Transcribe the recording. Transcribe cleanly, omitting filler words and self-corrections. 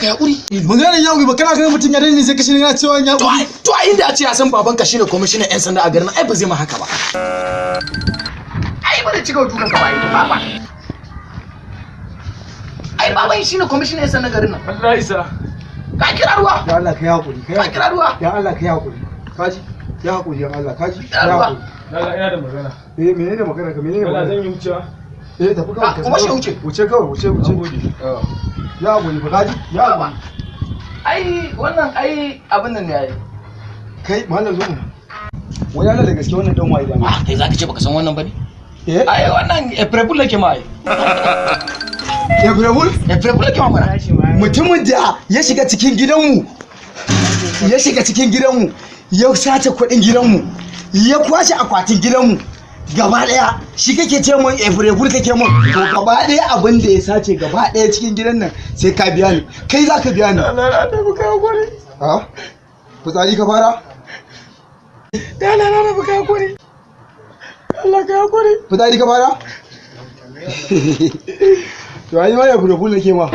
ka yaƙuri. Maganar yaƙuri ba kana ganin mutum ya dani sai ka shirin yana cewa yaƙuri. To a inda a ce ya san babanka shine kwamishinan 'yan sanda a garin ai ba zai ma haka ba. Ai ba da cika dukan ka ba ai baba. Ai baban shine kwamishinan 'yan sanda garin nan. Allah isa. Ka kira ruwa. Ya Allah ka yaƙuri. Ka kira ruwa. Ya Allah ka yaƙuri. Kaji? Ya haƙuri ya Allah kaji? Ya ruwa. Allah ina da magana. Menene magana ka menene Allah magana? zan yi wucewa. Tafi kawai. Kuma shi wuce. Wuce kawai wuce. Ya haƙuri ba kaji? Ya haƙuri. Ai wannan ai abin nan ne ai. Kai mallam zo mu. Wai Allah da gaske wannan dan waye da mu. Kai zaka ce baka san wannan bane? Ai wannan April yake ma ai. April yake ma mana. Mutumin da ya shiga cikin gidanmu. Ya sace kuɗin gidanmu. Ya kwashe akwatin gidanmu. Gaba daya shi kake ce mun April kake mun to gaba daya abin da ya sace gaba daya cikin gidan nan sai ka biya ni kai zaka biya ni Allah da buka hakuri. Ha? Fitsari ka fara? Allah da buka hakuri. Allah ka hakuri. Fitsari ka fara? To ai ma April nake ma